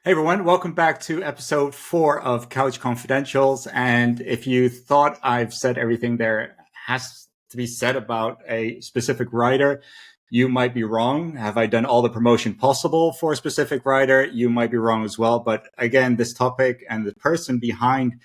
Hey everyone, welcome back to episode 4 of Couch Confidentials. And if you thought I've said everything there has to be said about a specific writer, you might be wrong. Have I done all the promotion possible for a specific writer? You might be wrong as well. But again, this topic and the person behind,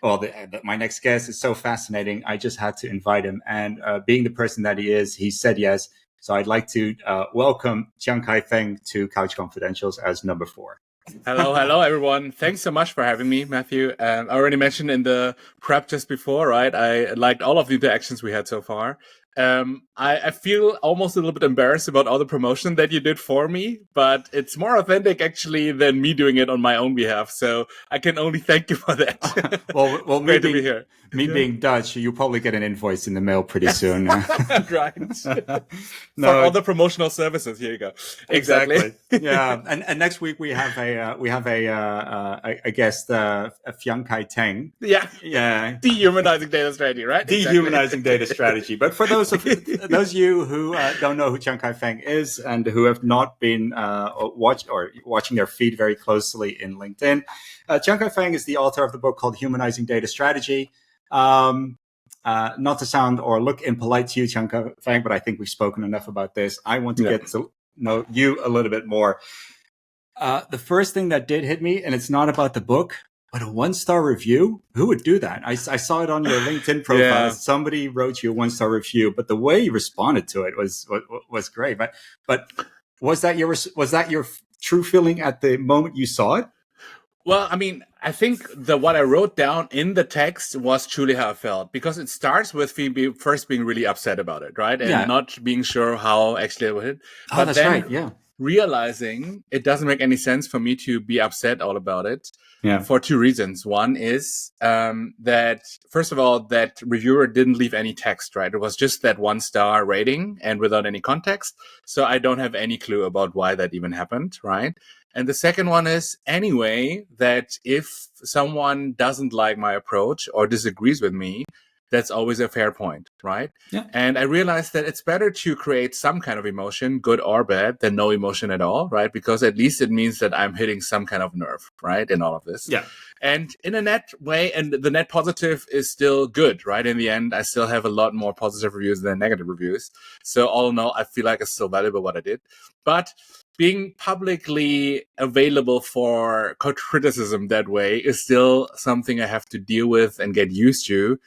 my next guest is so fascinating. I just had to invite him. And being the person that he is, he said yes. So I'd like to welcome Tiankai Feng to Couch Confidentials as number 4. Hello, everyone. Thanks so much for having me, Matthew. I already mentioned in the prep just before, right? I liked all of the interactions we had so far. I feel almost a little bit embarrassed about all the promotion that you did for me, but it's more authentic actually than me doing it on my own behalf. So I can only thank you for that. well, Great to be here. Being Dutch, you'll probably get an invoice in the mail pretty soon. Right. For all the promotional services, here you go. Exactly. Yeah. And next week we have a guest, Tiankai Feng. Yeah. Dehumanizing data strategy, right? Dehumanizing data strategy. But for those of you who don't know who Tiankai Feng is and who have not been watching their feed very closely in LinkedIn, Tiankai Feng is the author of the book called Humanizing Data Strategy. Not to sound or look impolite to you, Tiankai Feng, but I think we've spoken enough about this. I want to get to know you a little bit more. The first thing that did hit me, and it's not about the book, but a 1-star review. Who would do that? I saw it on your LinkedIn profile. Somebody wrote you a 1-star review, but the way you responded to it was great. But was that your true feeling at the moment you saw it? Well, I mean, I think what I wrote down in the text was truly how I felt, because it starts with me first being really upset about it, right? And not being sure how actually it would hit. But that's right, yeah. Realizing it doesn't make any sense for me to be upset all about it for 2 reasons. One is that, first of all, that reviewer didn't leave any text, right? It was just that 1-star rating and without any context. So I don't have any clue about why that even happened, right? And the second one is, anyway, that if someone doesn't like my approach or disagrees with me, that's always a fair point, right? Yeah. And I realized that it's better to create some kind of emotion, good or bad, than no emotion at all, right? Because at least it means that I'm hitting some kind of nerve, right, in all of this. Yeah. And in a net way, and the net positive is still good, right? In the end, I still have a lot more positive reviews than negative reviews. So all in all, I feel like it's still valuable what I did. But being publicly available for criticism that way is still something I have to deal with and get used to.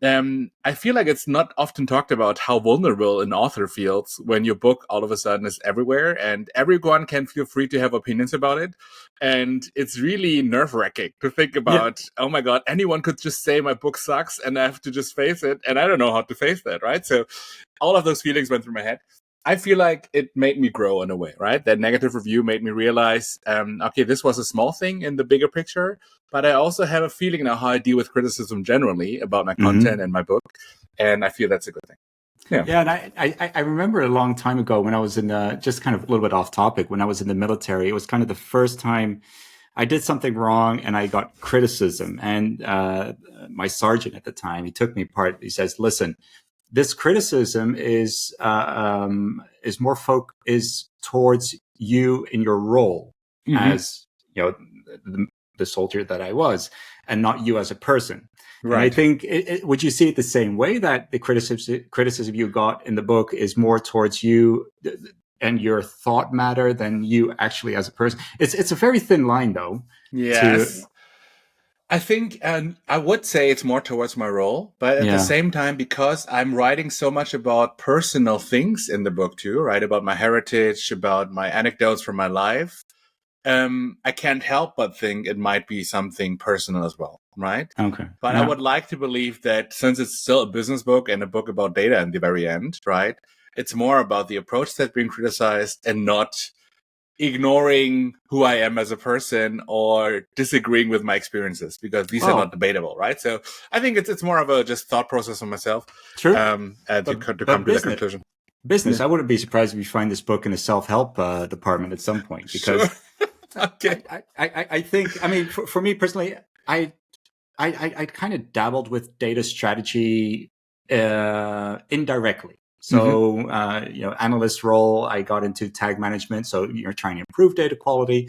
I feel like it's not often talked about how vulnerable an author feels when your book all of a sudden is everywhere and everyone can feel free to have opinions about it. And it's really nerve-wracking to think about, oh my God, anyone could just say my book sucks and I have to just face it. And I don't know how to face that, right? So all of those feelings went through my head. I feel like it made me grow in a way, right? That negative review made me realize, okay, this was a small thing in the bigger picture, but I also have a feeling now how I deal with criticism generally about my content and my book. And I feel that's a good thing. Yeah, and I remember a long time ago when I was in just kind of a little bit off topic, when I was in the military, it was kind of the first time I did something wrong and I got criticism. And my sergeant at the time, he took me apart. He says, listen, this criticism is towards you in your role as, the soldier that I was, and not you as a person. Right. And I think, would you see it the same way, that the criticism you got in the book is more towards you and your thought matter than you actually as a person? It's a very thin line, though. Yes. I think, and I would say it's more towards my role, but at the same time, because I'm writing so much about personal things in the book too, right? About my heritage, about my anecdotes from my life. I can't help but think it might be something personal as well, right? Okay. But I would like to believe that since it's still a business book and a book about data in the very end, right? It's more about the approach that's being criticized and not ignoring who I am as a person or disagreeing with my experiences, because these are not debatable, right? So I think it's more of a just thought process for myself. True. To come to that conclusion. Business. I wouldn't be surprised if you find this book in the self-help department at some point, because okay. I think, I mean, for me personally, I kind of dabbled with data strategy indirectly. So, analyst role, I got into tag management. So you're trying to improve data quality.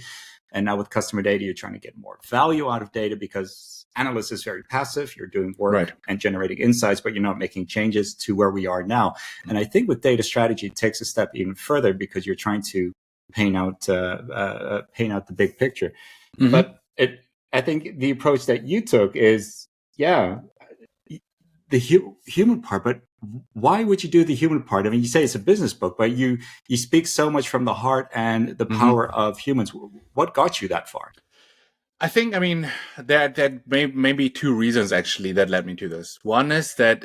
And now with customer data, you're trying to get more value out of data because analysts is very passive. You're doing work and generating insights, but you're not making changes to where we are now. And I think with data strategy, it takes a step even further because you're trying to paint out the big picture. But I think the approach that you took is, the human part, but why would you do the human part? I mean, you say it's a business book, but you speak so much from the heart and the power of humans. What got you that far? I think, there may be two reasons actually that led me to this. One is that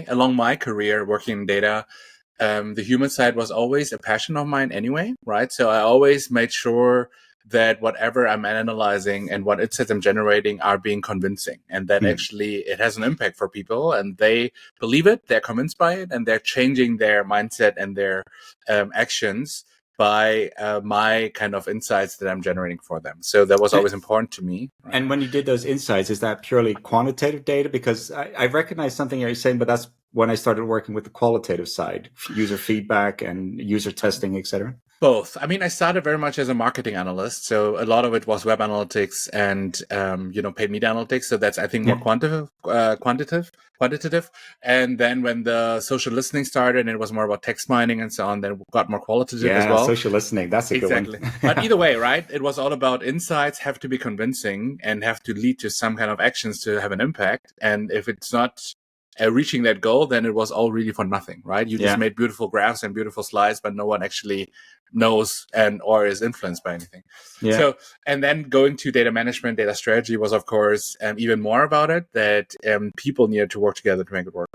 along my career working in data, the human side was always a passion of mine anyway, right? So I always made sure that whatever I'm analyzing and what insights I'm generating are being convincing, and that actually it has an impact for people, and they believe it, they're convinced by it, and they're changing their mindset and their actions by my kind of insights that I'm generating for them. So that was always important to me. Right? And when you did those insights, is that purely quantitative data? Because I recognize something you're saying, but that's when I started working with the qualitative side, user feedback and user testing, et cetera. Both. I mean, I started very much as a marketing analyst, so a lot of it was web analytics and paid media analytics. So that's, I think, more quantitative. And then when the social listening started, and it was more about text mining and so on, then it got more qualitative as well. Social listening, that's a good one. But either way, right? It was all about insights have to be convincing and have to lead to some kind of actions to have an impact. And if it's not reaching that goal, then it was all really for nothing, right? You just made beautiful graphs and beautiful slides, but no one actually knows or is influenced by anything. So, and then going to data management, data strategy was, of course, even more about it, that people needed to work together to make it work.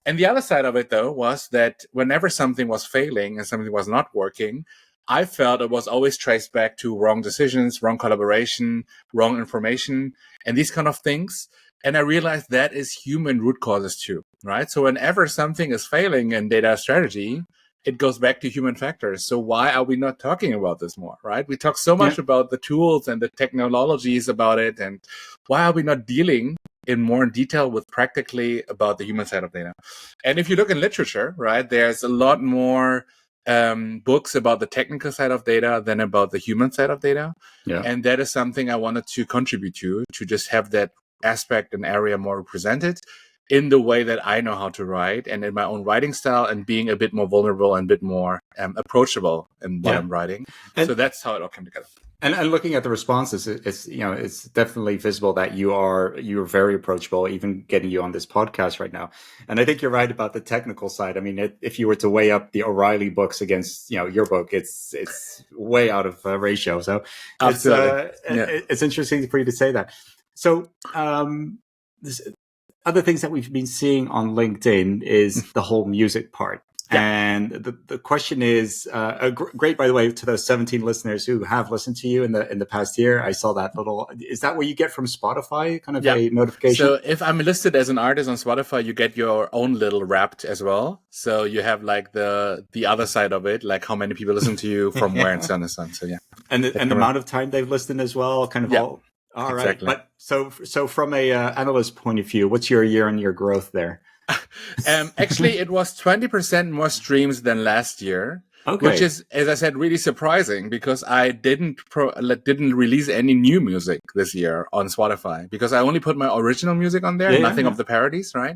And the other side of it, though, was that whenever something was failing and something was not working, I felt it was always traced back to wrong decisions, wrong collaboration, wrong information, and these kind of things. And I realized that is human root causes too, right? So whenever something is failing in data strategy, it goes back to human factors. So why are we not talking about this more, right? We talk so much about the tools and the technologies about it. And why are we not dealing in more detail with practically about the human side of data? And if you look in literature, right, there's a lot more books about the technical side of data than about the human side of data. And that is something I wanted to contribute to just have that aspect and area more represented in the way that I know how to write and in my own writing style, and being a bit more vulnerable and a bit more approachable in what I'm writing. And so that's how it all came together. And looking at the responses, it's definitely visible that you're very approachable, even getting you on this podcast right now. And I think you're right about the technical side. I mean, if you were to weigh up the O'Reilly books against your book, it's way out of ratio. So it's interesting for you to say that. So other things that we've been seeing on LinkedIn is the whole music part. And the question is, great, by the way, to those 17 listeners who have listened to you in the past year. I saw that is that what you get from Spotify, kind of a notification? So if I'm listed as an artist on Spotify, you get your own little Wrapped as well. So you have like the other side of it, like how many people listen to you from where and so on and so on. So and the amount of time they've listened as well, kind of all right. Exactly. But so from a analyst point of view, what's your year-on-year growth there? Actually, it was 20% more streams than last year, which is, as I said, really surprising because I didn't release any new music this year on Spotify because I only put my original music on there, nothing of the parodies, right?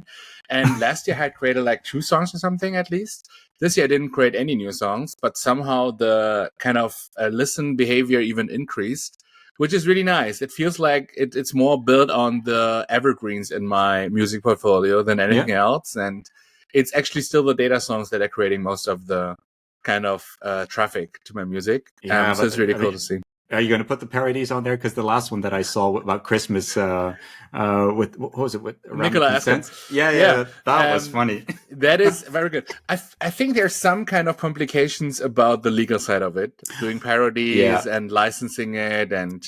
And last year I had created like 2 songs or something at least. This year I didn't create any new songs, but somehow the kind of listen behavior even increased, which is really nice. It feels like it's more built on the evergreens in my music portfolio than anything else. And it's actually still the data songs that are creating most of the kind of traffic to my music. So it's really cool to see. Are you going to put the parodies on there? Because the last one that I saw about Christmas, with what was it? With Nicola Cents? Yeah, that was funny. That is very good. I think there's some kind of complications about the legal side of it, doing parodies and licensing it, and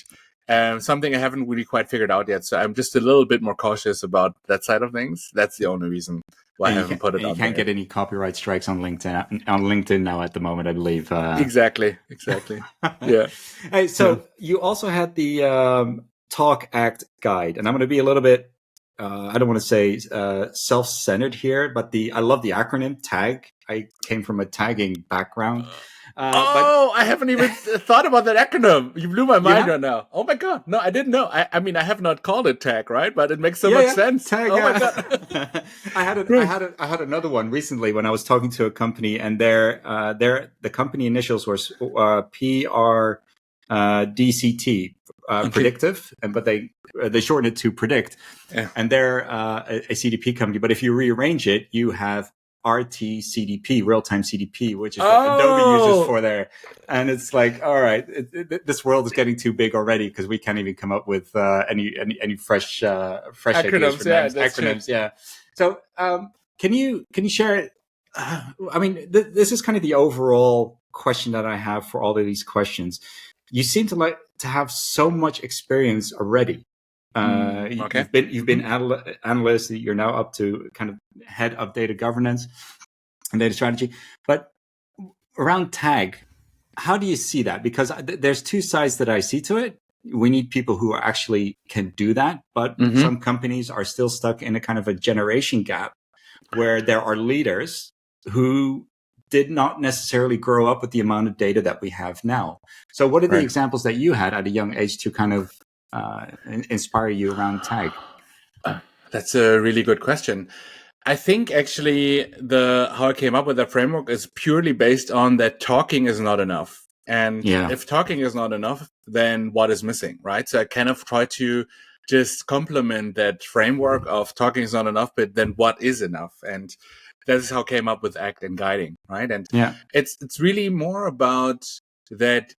something I haven't really quite figured out yet. So I'm just a little bit more cautious about that side of things. That's the only reason why I haven't put it on. You can't get any copyright strikes on LinkedIn now at the moment, I believe. Exactly. Yeah. Hey, so you also had the Talk Act guide, and I'm going to be a little bit, I don't want to say self-centered here, but I love the acronym TAG. I came from a tagging background. Oh, I haven't even thought about that acronym. You blew my mind Yeah. right now. Oh my God. No, I didn't know. I mean, I have not called it tag, right? But it makes so Yeah, much yeah. sense. Tag. Oh my God. I had another one recently when I was talking to a company, and the company initials were PRDCT, Okay. predictive, but they shortened it to predict, Yeah. and they're a CDP company. But if you rearrange it, you have RT-CDP, real-time CDP, which is what Adobe uses for their. And it's like, all right, this world is getting too big already because we can't even come up with any fresh ideas for names, acronyms. True. Yeah. So can you share? I mean, this is kind of the overall question that I have for all of these questions. You seem to like to have so much experience already. Okay. You've been analyst. You're now up to kind of head of data governance and data strategy. But around tag, how do you see that? Because there's two sides that I see to it. We need people who actually can do that, but some companies are still stuck in a kind of a generation gap where there are leaders who did not necessarily grow up with the amount of data that we have now. So what are the examples that you had at a young age to kind of inspire you around tag? That's a really good question. I think actually how I came up with that framework is purely based on that talking is not enough. And if talking is not enough, then what is missing, right? So I kind of try to just complement that framework of talking is not enough, but then what is enough? And that is how I came up with ACT and guiding, right? And it's really more about that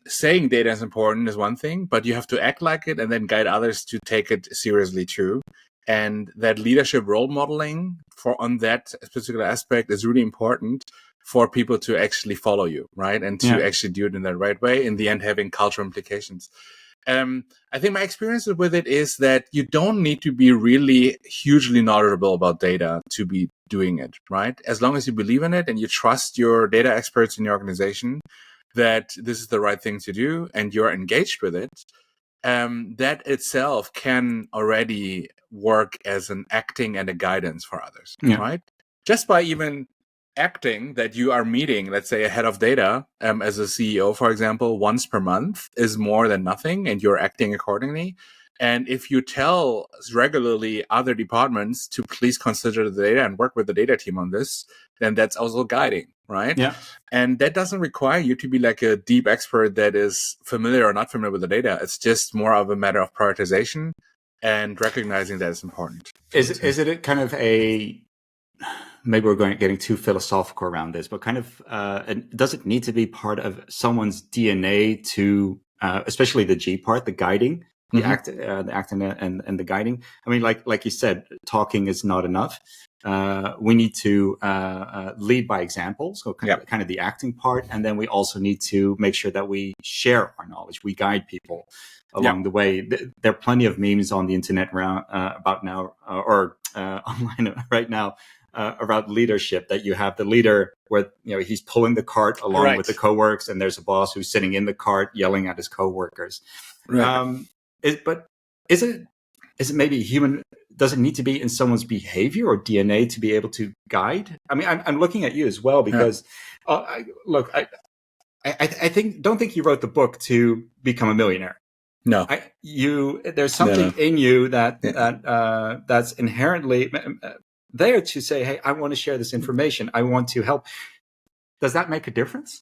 saying data is important is one thing, but you have to act like it and then guide others to take it seriously too. And that leadership role modeling on that particular aspect is really important for people to actually follow you, right? And to actually do it in the right way, in the end, having cultural implications. I think my experience with it is that you don't need to be really hugely knowledgeable about data to be doing it, right? As long as you believe in it and you trust your data experts in your organization that this is the right thing to do and you're engaged with it, that itself can already work as an acting and a guidance for others, right? Just by even acting that you are meeting, let's say, a head of data as a CEO, for example, once per month is more than nothing, and you're acting accordingly. And if you tell regularly other departments to please consider the data and work with the data team on this, then that's also guiding, right? Yeah. And that doesn't require you to be like a deep expert that is familiar or not familiar with the data. It's just more of a matter of prioritization and recognizing that it's important. Is it a kind of a, maybe we're getting too philosophical around this, but kind of, does it need to be part of someone's DNA to, especially the G part, the guiding, the act and the guiding? I mean, like you said, talking is not enough. We need to lead by example, so kind of the acting part, and then we also need to make sure that we share our knowledge. We guide people along the way. There are plenty of memes on the internet about now, or online right now, about leadership. That you have the leader where he's pulling the cart along with the coworkers, and there's a boss who's sitting in the cart yelling at his coworkers. But is it maybe human? Does it need to be in someone's behavior or DNA to be able to guide? I mean, I'm looking at you as well because, I don't think you wrote the book to become a millionaire. No, there's something in you that's inherently there to say, hey, I want to share this information. I want to help. Does that make a difference?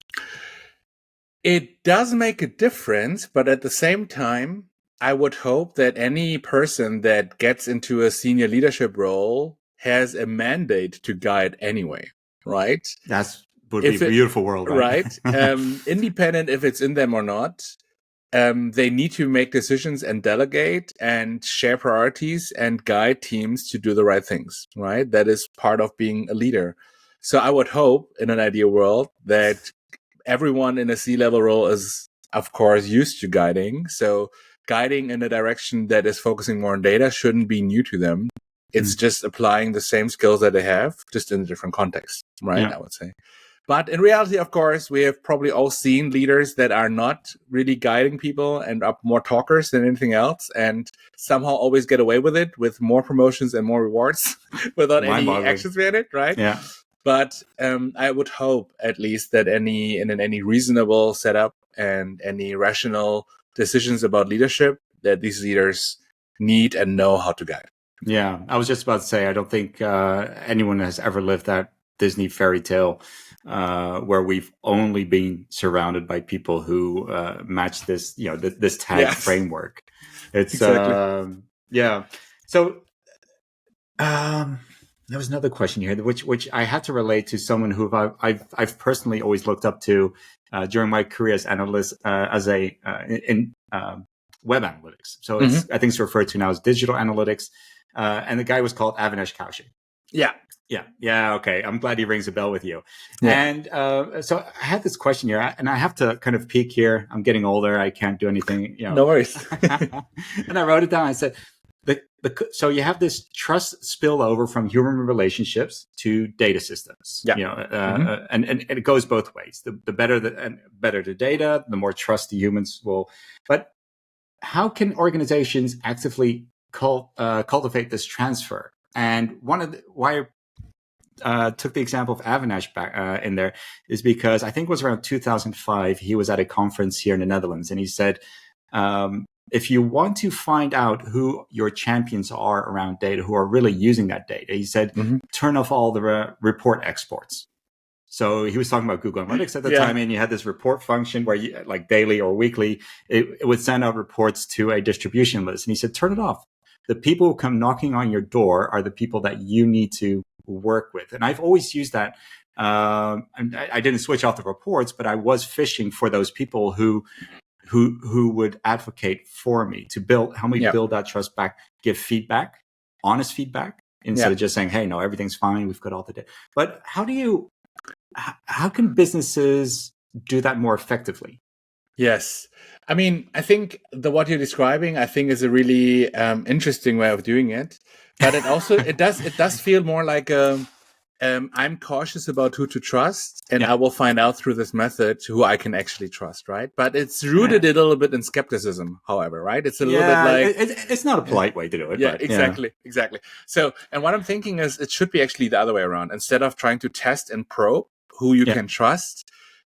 It does make a difference, but at the same time, I would hope that any person that gets into a senior leadership role has a mandate to guide anyway, right? Would be a beautiful world, right? Independent if it's in them or not. They need to make decisions and delegate and share priorities and guide teams to do the right things, right? That is part of being a leader. So I would hope in an ideal world that everyone in a C-level role is, of course, used to guiding. So guiding in a direction that is focusing more on data shouldn't be new to them. It's just applying the same skills that they have, just in a different context, right? I would say. But in reality, of course, we have probably all seen leaders that are not really guiding people and are more talkers than anything else, and somehow always get away with it with more promotions and more rewards without any actions behind it, right? Yeah. But I would hope at least that any reasonable setup and any rational decisions about leadership, that these leaders need and know how to guide. Yeah, I was just about to say, I don't think anyone has ever lived that Disney fairy tale where we've only been surrounded by people who match this, this tag framework. It's exactly. Yeah. So there was another question here, which I had to relate to someone who I've personally always looked up to during my career as analyst, in web analytics. So it's I think it's referred to now as digital analytics. And the guy was called Avinash Kaushik. Yeah. Okay. I'm glad he rings a bell with you. Yeah. And so I had this question here, and I have to kind of peek here. I'm getting older. I can't do anything. No worries. And I wrote it down. I said, so you have this trust spillover from human relationships to data systems. Yeah. And it goes both ways. The better the data, the more trust the humans will. But how can organizations actively cultivate this transfer? And why I took the example of Avinash back in there is because I think it was around 2005. He was at a conference here in the Netherlands, and he said, if you want to find out who your champions are around data, who are really using that data, he said, turn off all the report exports. So he was talking about Google Analytics at the time, and you had this report function where you, like daily or weekly, it would send out reports to a distribution list. And he said, turn it off. The people who come knocking on your door are the people that you need to work with. And I've always used that. And I didn't switch off the reports, but I was fishing for those people who would advocate for me to help me build that trust back, give feedback, honest feedback, instead of just saying, hey, no, everything's fine. We've got all the data. But how can businesses do that more effectively? Yes. I mean, I think what you're describing, I think, is a really interesting way of doing it. But it does feel more like I'm cautious about who to trust, and I will find out through this method who I can actually trust, right? But it's rooted a little bit in skepticism, however, right? It's a little bit like it's not a polite way to do it. Yeah, but, exactly. So, and what I'm thinking is it should be actually the other way around. Instead of trying to test and probe who you can trust,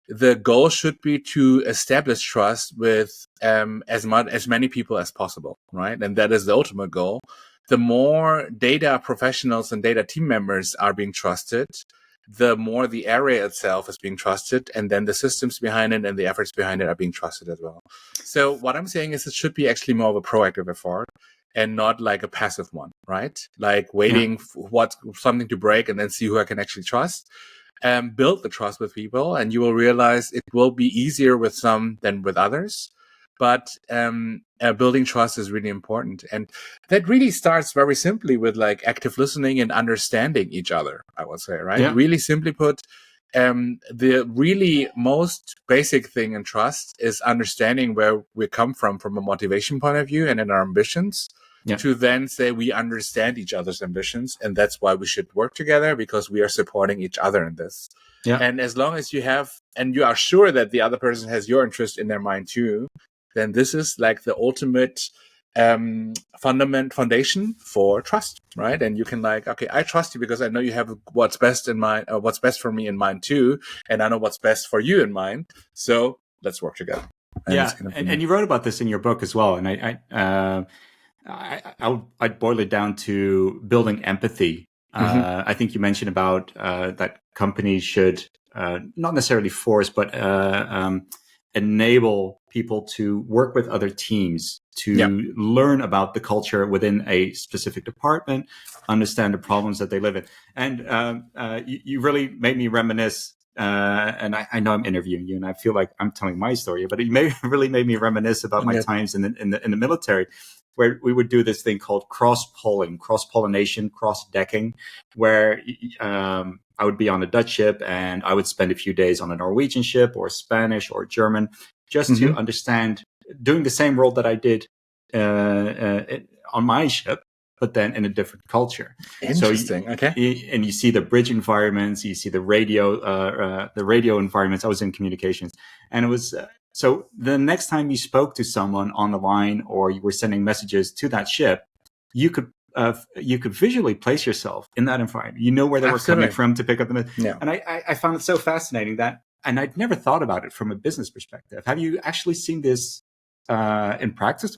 the goal should be to establish trust with as many people as possible, right? And that is the ultimate goal. The more data professionals and data team members are being trusted, the more the area itself is being trusted, and then the systems behind it and the efforts behind it are being trusted as well. So what I'm saying is it should be actually more of a proactive effort and not like a passive one, right? Like waiting for something to break and then see who I can actually trust. Build the trust with people, and you will realize it will be easier with some than with others. But building trust is really important. And that really starts very simply with like active listening and understanding each other, I would say, right? Yeah. Really simply put, the really most basic thing in trust is understanding where we come from a motivation point of view and in our ambitions. To then say we understand each other's ambitions, and that's why we should work together, because we are supporting each other in this. And as long as you have, and you are sure that the other person has your interest in their mind too, then this is like the ultimate foundation for trust, right? And you can like, okay, I trust you because I know you have what's best in mind, or what's best for me in mind too, and I know what's best for you in mind. So let's work together. And you wrote about this in your book as well. And I'd boil it down to building empathy. I think you mentioned about that companies should not necessarily force, but enable people to work with other teams to learn about the culture within a specific department, understand the problems that they live in. And you really made me reminisce. And I know I'm interviewing you, and I feel like I'm telling my story, but it really made me reminisce about my times in the military, where we would do this thing called cross-pollination, cross-decking, where I would be on a Dutch ship and I would spend a few days on a Norwegian ship or Spanish or German, just to understand, doing the same role that I did on my ship, but then in a different culture. Interesting. And you see the bridge environments, you see the radio environments. I was in communications, and it was so the next time you spoke to someone on the line or you were sending messages to that ship, you could you could visually place yourself in that environment. You know where they were coming from to pick up the. Yeah. And I found it so fascinating that, and I'd never thought about it from a business perspective. Have you actually seen this in practice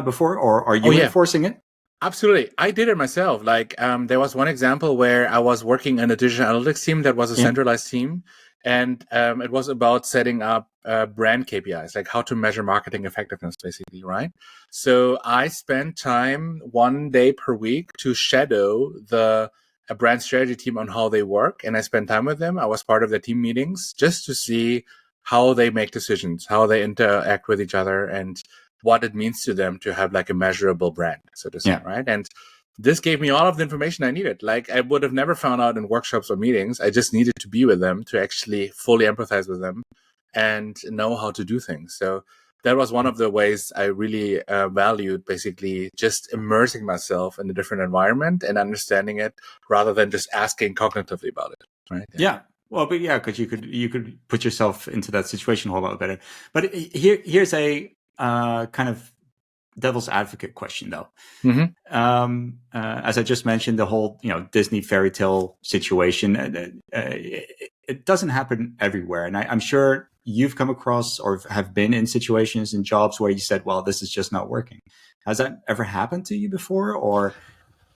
before, or are you enforcing it? Absolutely. I did it myself. Like, there was one example where I was working in a digital analytics team that was a centralized team. And it was about setting up brand KPIs, like how to measure marketing effectiveness, basically, right? So I spent time 1 day per week to shadow a brand strategy team on how they work. And I spent time with them. I was part of their team meetings just to see how they make decisions, how they interact with each other, and what it means to them to have like a measurable brand, so to say, right? And this gave me all of the information I needed. Like, I would have never found out in workshops or meetings. I just needed to be with them to actually fully empathize with them and know how to do things. So that was one of the ways I really valued, basically just immersing myself in a different environment and understanding it rather than just asking cognitively about it, right? Yeah. Well, but because you could put yourself into that situation a whole lot better. But here's a kind of devil's advocate question, though. As I just mentioned, the whole Disney fairy tale situation, it doesn't happen everywhere, and I'm sure you've come across or have been in situations in jobs where you said, well, this is just not working. Has that ever happened to you before, or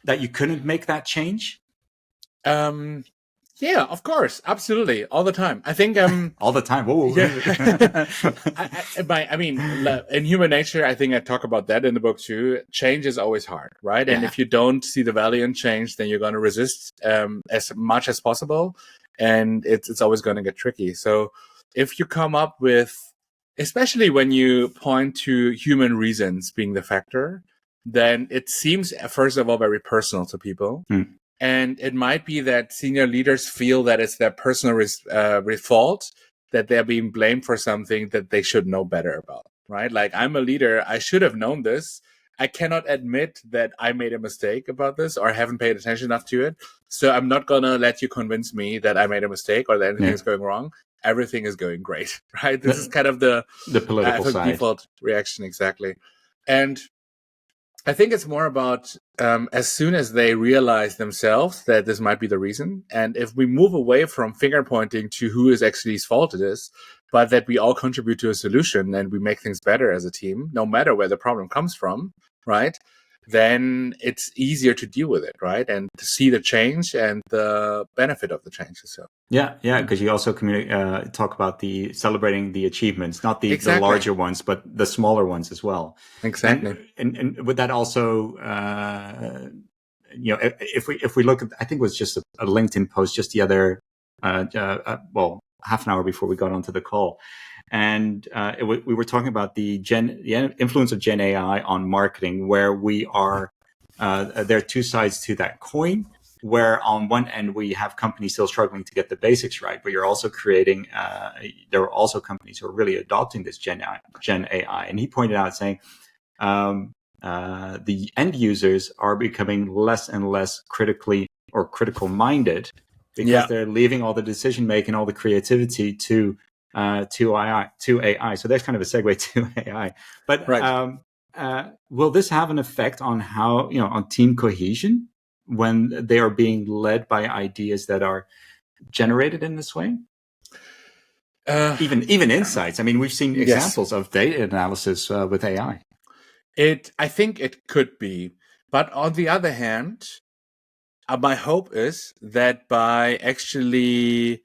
that you couldn't make that change? Yeah, of course. Absolutely. All the time. I think, all the time. Whoa. Yeah. I mean, in human nature, I think I talk about that in the book too. Change is always hard, right? And if you don't see the value in change, then you're going to resist, as much as possible. And it's always going to get tricky. So if you come up with, especially when you point to human reasons being the factor, then it seems, first of all, very personal to people. And it might be that senior leaders feel that it's their personal fault, that they're being blamed for something that they should know better about, right? Like, I'm a leader. I should have known this. I cannot admit that I made a mistake about this or haven't paid attention enough to it. So I'm not going to let you convince me that I made a mistake or that anything is going wrong. Everything is going great, right? This is kind of the political side. Default reaction, exactly. And I think it's more about as soon as they realize themselves that this might be the reason, and if we move away from finger pointing to who is actually whose fault it is, but that we all contribute to a solution and we make things better as a team, no matter where the problem comes from, right? Then it's easier to deal with it, right? And to see the change and the benefit of the change. So yeah, because you also talk about celebrating the achievements, not the larger ones, but the smaller ones as well. Exactly. And would that also, if we look at, I think it was just a LinkedIn post just the other, half an hour before we got onto the call. And we were talking about the influence of Gen AI on marketing, where we are, there are two sides to that coin, where on one end we have companies still struggling to get the basics right, but you're also creating, there are also companies who are really adopting this Gen AI. And he pointed out saying, the end users are becoming less and less critical minded because they're leaving all the decision making, all the creativity to AI. So there's kind of a segue to AI. But will this have an effect on how, on team cohesion when they are being led by ideas that are generated in this way? Even insights. I mean, we've seen examples of data analysis with AI. I think it could be. But on the other hand, my hope is that by actually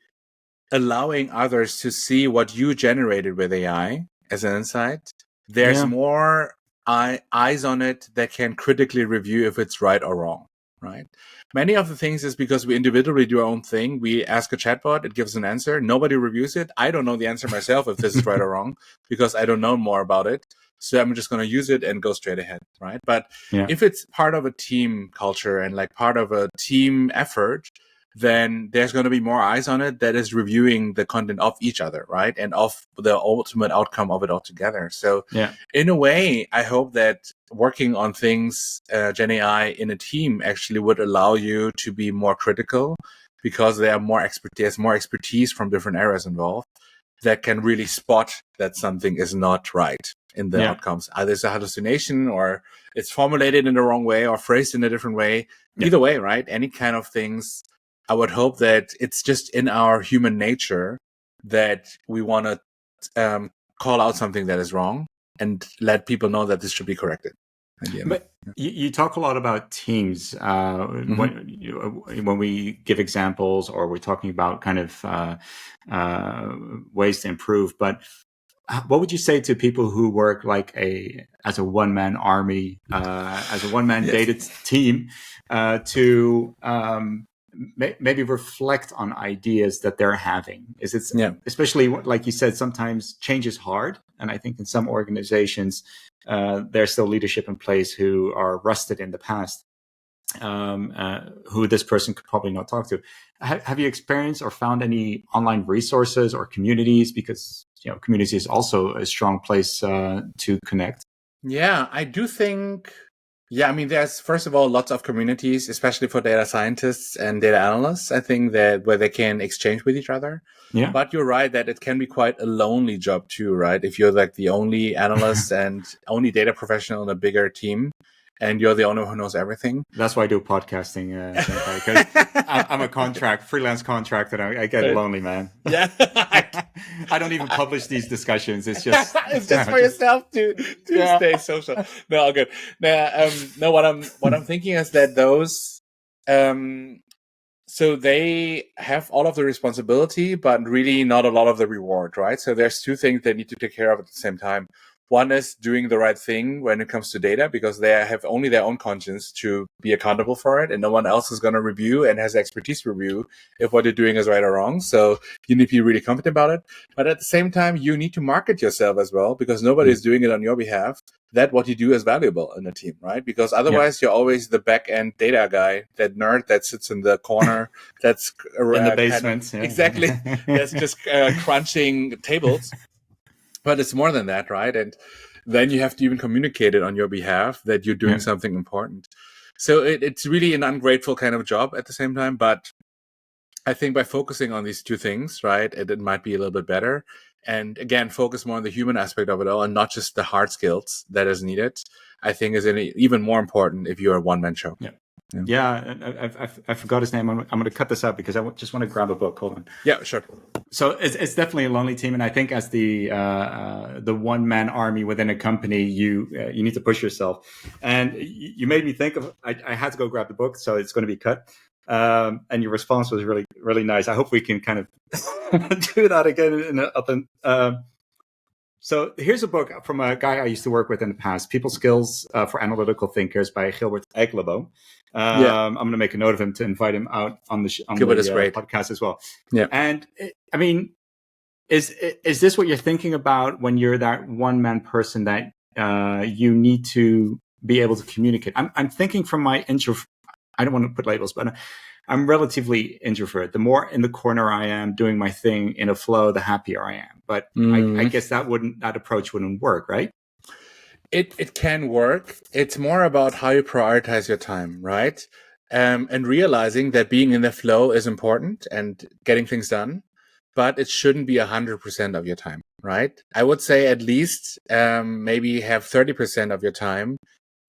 allowing others to see what you generated with AI as an insight, there's more eyes on it that can critically review if it's right or wrong, right? Many of the things is because we individually do our own thing. We ask a chatbot, it gives an answer. Nobody reviews it. I don't know the answer myself if this is right or wrong because I don't know more about it. So I'm just going to use it and go straight ahead, right? But if it's part of a team culture and like part of a team effort, then there's going to be more eyes on it that is reviewing the content of each other, right? And of the ultimate outcome of it all together. So in a way, I hope that working on things, Gen AI in a team actually would allow you to be more critical because there are more expertise from different areas involved that can really spot that something is not right. in the outcomes. Either it's a hallucination or it's formulated in the wrong way or phrased in a different way. Either way, right? Any kind of things, I would hope that it's just in our human nature that we want to call out something that is wrong and let people know that this should be corrected. But you talk a lot about teams when we give examples or we're talking about kind of ways to improve. But what would you say to people who work like as a one-man army, as a one-man data team, to maybe reflect on ideas that they're having? Is it especially like you said, sometimes change is hard, and I think in some organizations there's still leadership in place who are rusted in the past, who this person could probably not talk to. Have you experienced or found any online resources or communities? Because community is also a strong place to connect. Yeah, I do think. Yeah, I mean, there's first of all lots of communities, especially for data scientists and data analysts. I think that where they can exchange with each other. Yeah. But you're right that it can be quite a lonely job too, right? If you're like the only analyst and only data professional in a bigger team, and you're the only one who knows everything. That's why I do podcasting, because I'm a freelance contractor. I get lonely, man. Yeah. I don't even publish these discussions. It's just for yourself to stay social. No, all good. No, what I'm thinking is that those so they have all of the responsibility, but really not a lot of the reward, right? So there's two things they need to take care of at the same time. One is doing the right thing when it comes to data, because they have only their own conscience to be accountable for it, and no one else is going to review and has expertise to review if what you're doing is right or wrong. So you need to be really confident about it. But at the same time, you need to market yourself as well, because nobody is doing it on your behalf, that what you do is valuable in a team, right? Because otherwise you're always the back-end data guy, that nerd that sits in the corner, that's in the basement. Exactly. That's just crunching tables. But it's more than that, right? And then you have to even communicate it on your behalf that you're doing something important. So it's really an ungrateful kind of job at the same time. But I think by focusing on these two things, right, it might be a little bit better. And again, focus more on the human aspect of it all and not just the hard skills that is needed, I think is even more important if you're a one-man show. Yeah, I forgot his name. I'm going to cut this out because I just want to grab a book. Hold on. Yeah, sure. So it's definitely a lonely team, and I think as the one man army within a company, you need to push yourself. And you made me think of. I had to go grab the book, so it's going to be cut. And your response was really, really nice. I hope we can kind of do that again. So here's a book from a guy I used to work with in the past, People Skills for Analytical Thinkers by Gilbert Eglebo. I'm going to make a note of him to invite him out on the podcast as well. Yeah. And I mean, is this what you're thinking about when you're that one-man person that you need to be able to communicate? I'm thinking from my I don't want to put labels, but I'm relatively introvert. The more in the corner I am doing my thing in a flow, the happier I am. But I guess that approach wouldn't work, right? It can work. It's more about how you prioritize your time, right? And realizing that being in the flow is important and getting things done, but it shouldn't be 100% of your time, right? I would say at least maybe have 30% of your time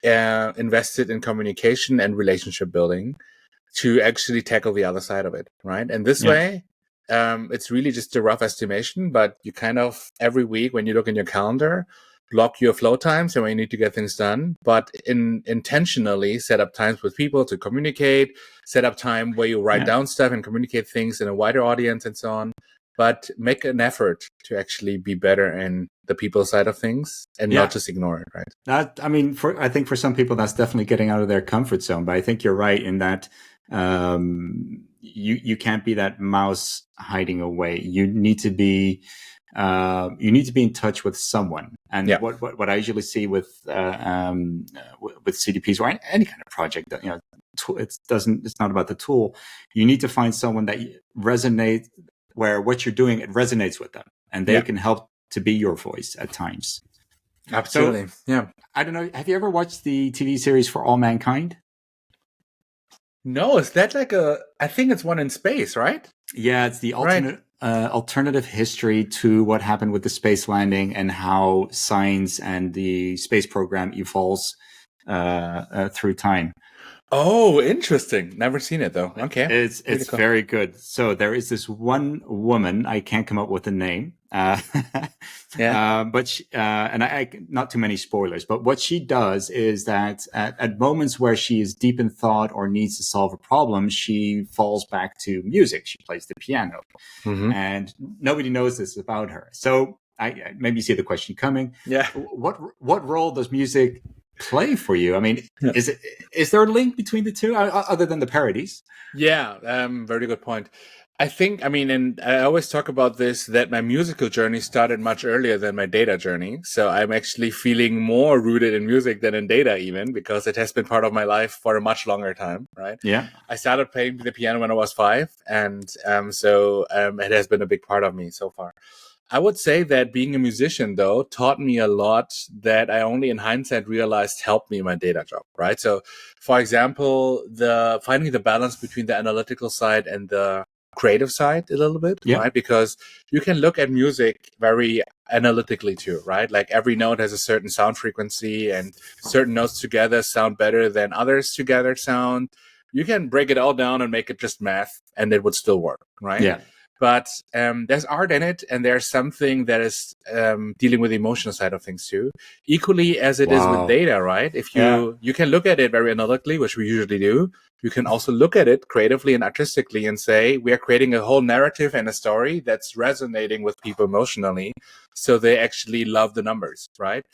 invested in communication and relationship building to actually tackle the other side of it, right? And this way, it's really just a rough estimation, but you kind of every week when you look in your calendar, block your flow times and when you need to get things done, but intentionally set up times with people to communicate, set up time where you write down stuff and communicate things in a wider audience and so on. But make an effort to actually be better in the people side of things and not just ignore it, right? I think for some people that's definitely getting out of their comfort zone. But I think you're right in that you can't be that mouse hiding away. You need to be in touch with someone. And what I usually see with CDPs or any kind of project, it's not about the tool. You need to find someone that resonates, where what you're doing, it resonates with them, and they can help to be your voice at times. Absolutely. So, I don't know. Have you ever watched the TV series For All Mankind? No, is that like I think it's one in space, right? Yeah, it's the alternative history to what happened with the space landing and how science and the space program evolves through time. Oh, interesting. Never seen it though. Okay. It's Really cool. very good. So there is this one woman, I can't come up with a name, but she, and I not too many spoilers. But what she does is that at moments where she is deep in thought or needs to solve a problem, she falls back to music. She plays the piano, and nobody knows this about her. So I maybe see the question coming. Yeah. What role does music play for you? I mean, is there a link between the two other than the parodies? Yeah, very good point. I think, I mean, and I always talk about this, that my musical journey started much earlier than my data journey. So I'm actually feeling more rooted in music than in data even, because it has been part of my life for a much longer time, right? Yeah. I started playing the piano when I was 5. And so it has been a big part of me so far. I would say that being a musician, though, taught me a lot that I only in hindsight realized helped me in my data job, right? So, for example, finding the balance between the analytical side and the creative side a little bit, right? Because you can look at music very analytically too, right? Like every note has a certain sound frequency and certain notes together sound better than others together sound. You can break it all down and make it just math and it would still work, right? Yeah. But there's art in it, and there's something that is dealing with the emotional side of things too, equally as it is with data, right? If you can look at it very analytically, which we usually do, you can also look at it creatively and artistically and say, we are creating a whole narrative and a story that's resonating with people emotionally, so they actually love the numbers, right?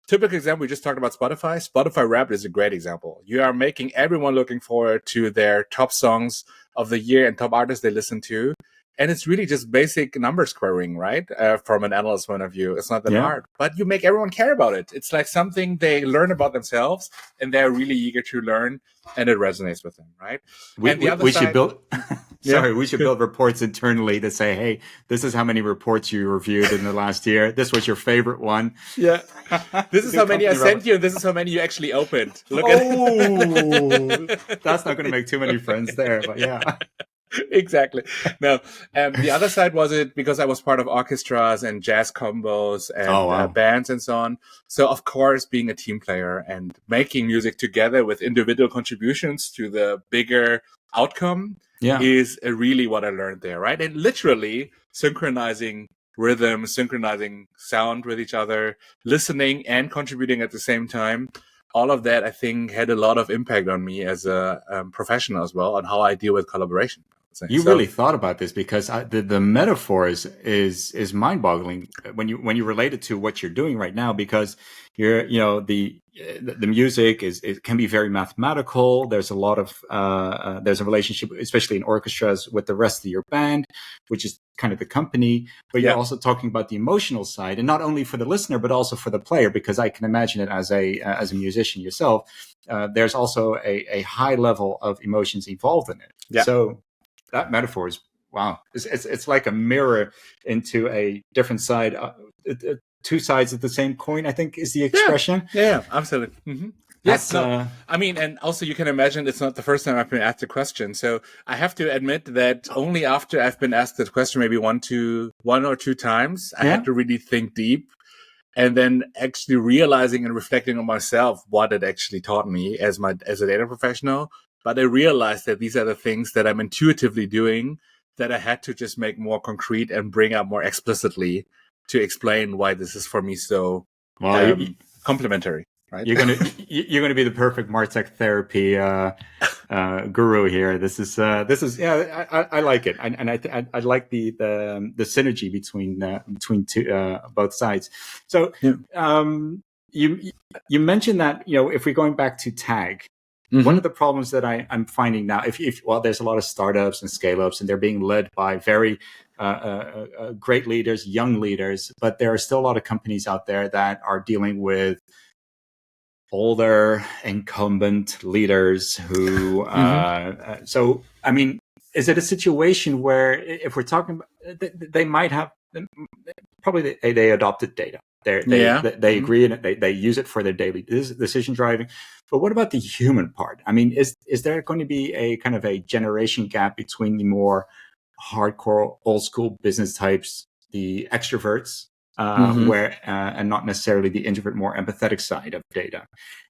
Typical example, we just talked about Spotify. Spotify Wrapped is a great example. You are making everyone looking forward to their top songs of the year and top artists they listen to. And it's really just basic number squaring, right? From an analyst point of view. It's not that hard, but you make everyone care about it. It's like something they learn about themselves and they're really eager to learn, and it resonates with them, right? We should build... we should build reports internally to say, hey, this is how many reports you reviewed in the last year. This was your favorite one. Yeah. This is how many I sent you, and this is how many you actually opened. Look that's not going to make too many friends there, but yeah. Exactly. No, the other side was it because I was part of orchestras and jazz combos and bands and so on. So of course, being a team player and making music together with individual contributions to the bigger outcome is really what I learned there, right? And literally synchronizing rhythm, synchronizing sound with each other, listening and contributing at the same time. All of that, I think, had a lot of impact on me as a professional as well, on how I deal with collaboration. You really thought about this, because the metaphor is mind-boggling when you relate it to what you're doing right now, because the music it can be very mathematical. There's a lot of there's a relationship, especially in orchestras, with the rest of your band, which is kind of the company, but you're also talking about the emotional side, and not only for the listener but also for the player, because I can imagine it as a musician yourself. There's also a high level of emotions involved in it. So that metaphor is wow. It's like a mirror into a different side. Two sides of the same coin, I think, is the expression. Yeah, absolutely. Mm-hmm. Yes, no. I mean, and also you can imagine it's not the first time I've been asked a question. So I have to admit that only after I've been asked that question, maybe one or two times, I had to really think deep, and then actually realizing and reflecting on myself what it actually taught me as a data professional. But I realized that these are the things that I'm intuitively doing that I had to just make more concrete and bring up more explicitly to explain why this is for me so complementary. Right? You're gonna be the perfect Martech Therapy guru here. This is I like it, and I like the synergy between both sides. So you mentioned that if we're going back to tag. One of the problems that I'm finding now, there's a lot of startups and scale-ups, and they're being led by very great leaders, young leaders, but there are still a lot of companies out there that are dealing with older incumbent leaders who. So, I mean, is it a situation where, if we're talking about, they might have probably they adopted data. They agree in it. They use it for their daily decision driving. But what about the human part? I mean, is there going to be a kind of a generation gap between the more hardcore old school business types, the extroverts, Mm-hmm. and not necessarily the introvert, more empathetic side of data.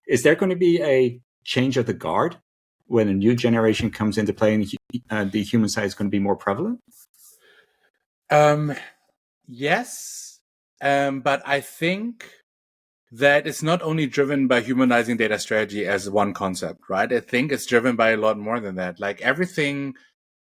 Is there going to be a change of the guard when a new generation comes into play and the human side is going to be more prevalent? Yes, but I think that it's not only driven by humanizing data strategy as one concept, right? I think it's driven by a lot more than that. Like everything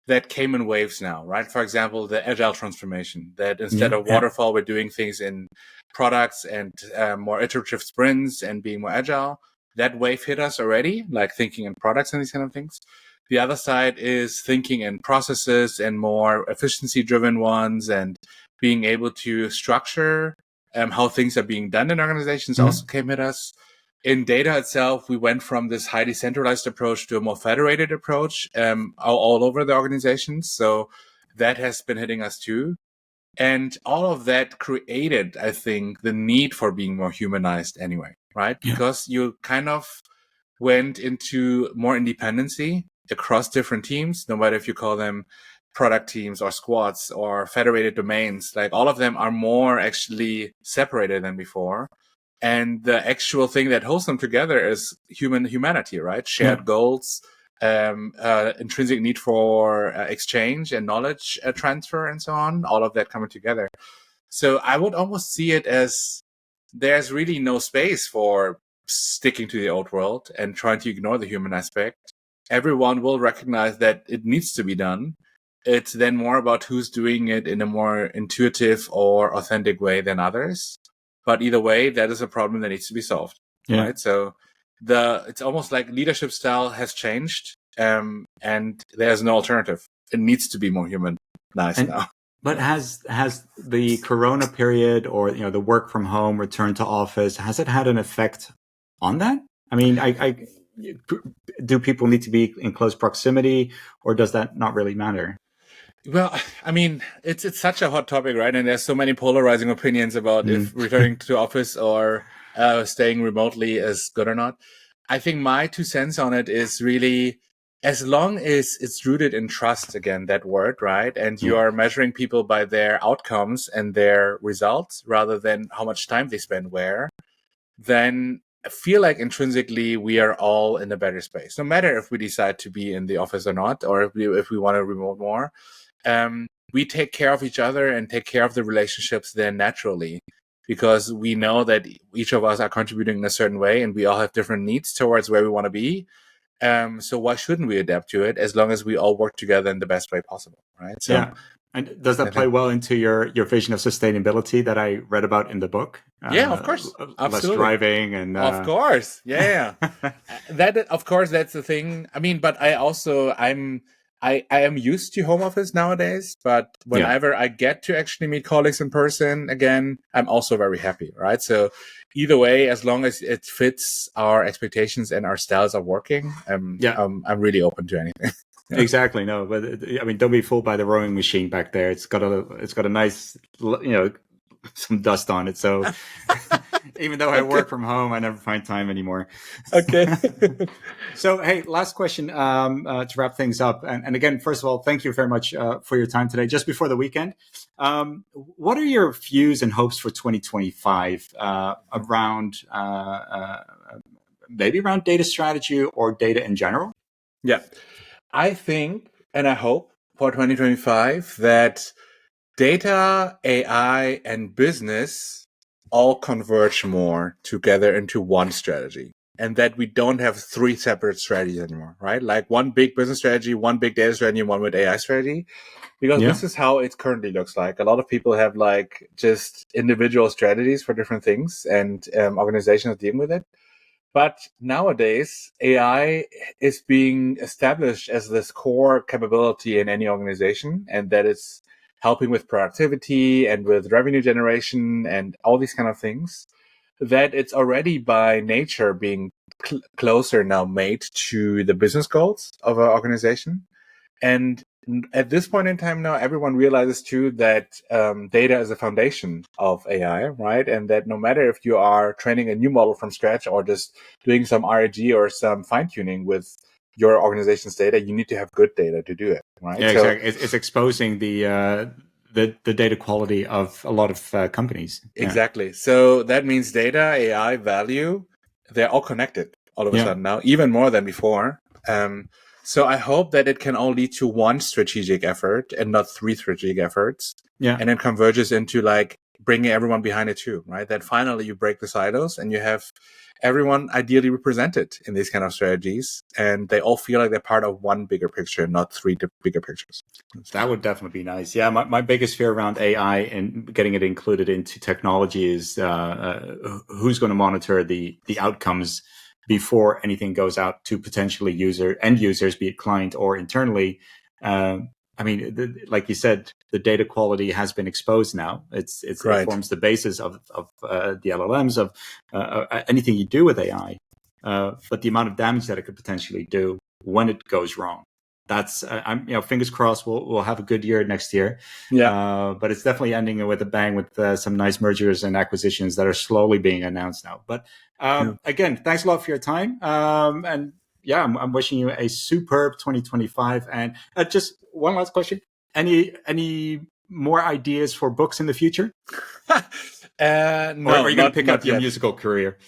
that came in waves now, right? For example, the agile transformation, that instead of waterfall, we're doing things in products and more iterative sprints and being more agile. That wave hit us already, like thinking in products and these kind of things. The other side is thinking in processes and more efficiency driven ones, and being able to structure how things are being done in organizations also came at us. In data itself, we went from this highly centralized approach to a more federated approach all over the organizations. So that has been hitting us too. And all of that created, I think, the need for being more humanized anyway, right? Yeah. Because you kind of went into more independency across different teams, no matter if you call them product teams or squads or federated domains. Like all of them are more actually separated than before. And the actual thing that holds them together is humanity, right? Shared goals, intrinsic need for exchange and knowledge transfer and so on, all of that coming together. So I would almost see it as there's really no space for sticking to the old world and trying to ignore the human aspect. Everyone will recognize that it needs to be done. It's then more about who's doing it in a more intuitive or authentic way than others. But either way, that is a problem that needs to be solved, right? So it's almost like leadership style has changed, and there's no alternative. It needs to be more humanized now. But has the Corona period, or the work from home, return to office, has it had an effect on that? I mean, do people need to be in close proximity, or does that not really matter? Well, I mean, it's such a hot topic, right? And there's so many polarizing opinions about if returning to office or staying remotely is good or not. I think my 2 cents on it is really, as long as it's rooted in trust, again, that word, right? And you are measuring people by their outcomes and their results rather than how much time they spend where, then I feel like intrinsically we are all in a better space, no matter if we decide to be in the office or not, or if we want to remote more. We take care of each other and take care of the relationships then naturally, because we know that each of us are contributing in a certain way and we all have different needs towards where we want to be. So why shouldn't we adapt to it as long as we all work together in the best way possible, right? So, yeah. And does that play well into your vision of sustainability that I read about in the book? Yeah, of course. Absolutely. Less driving and... Of course. Yeah. Of course, that's the thing. I mean, but I am used to home office nowadays, but whenever I get to actually meet colleagues in person again, I'm also very happy, right? So either way, as long as it fits our expectations and our styles of working, I'm really open to anything. Exactly. No, but I mean, don't be fooled by the rowing machine back there. It's got a nice, some dust on it. So even though I work from home, I never find time anymore. Okay. So, hey, last question to wrap things up. And again, first of all, thank you very much for your time today, just before the weekend. What are your views and hopes for 2025 around maybe around data strategy or data in general? Yeah. I think, and I hope for 2025 that data, AI, and business all converge more together into one strategy, and that we don't have 3 separate strategies anymore, right? Like one big business strategy, one big data strategy, and one with AI strategy, because this is how it currently looks like. A lot of people have like just individual strategies for different things, and organizations dealing with it. But nowadays, AI is being established as this core capability in any organization, and that it's helping with productivity and with revenue generation and all these kind of things, that it's already by nature being closer now made to the business goals of an organization. And at this point in time now, everyone realizes too that data is a foundation of AI, right? And that no matter if you are training a new model from scratch or just doing some RAG or some fine tuning with your organization's data, you need to have good data to do it, right? Yeah, exactly. It's exposing the data quality of a lot of companies. Exactly. So that means data, AI, value, they're all connected all of a sudden now, even more than before. So I hope that it can all lead to one strategic effort and not 3 strategic efforts. Yeah. And then converges into like bringing everyone behind it too, right? That finally you break the silos and you have everyone ideally represented in these kind of strategies, and they all feel like they're part of one bigger picture, not 3 bigger pictures. That would definitely be nice. Yeah, my biggest fear around AI and getting it included into technology is who's going to monitor the outcomes before anything goes out to potentially end users, be it client or internally. I mean, like you said, the data quality has been exposed now. It forms the basis of the LLMs, of anything you do with AI. But the amount of damage that it could potentially do when it goes wrong. That's I'm fingers crossed we'll have a good year next year. Yeah. But it's definitely ending with a bang with some nice mergers and acquisitions that are slowly being announced now. But again, thanks a lot for your time. And yeah, I'm wishing you a superb 2025. And just one last question: any more ideas for books in the future? No, or are you going to pick up your musical career?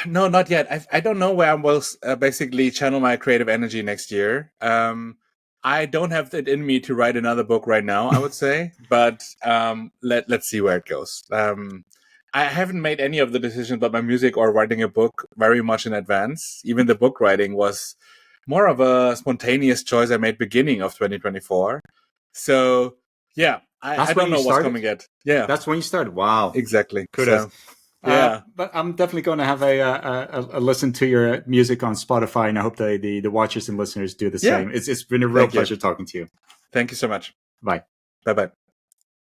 No, not yet. I don't know where I will basically channel my creative energy next year. I don't have it in me to write another book right now, I would say, but let's see where it goes. I haven't made any of the decisions about my music or writing a book very much in advance. Even the book writing was more of a spontaneous choice I made beginning of 2024. So yeah, I don't know what's coming yet. Yeah, that's when you started. Wow, exactly. Kudos. So, yeah, but I'm definitely going to have a listen to your music on Spotify, and I hope the watchers and listeners do the same. It's been a real pleasure talking to you. Thank you so much. Bye. Bye-bye.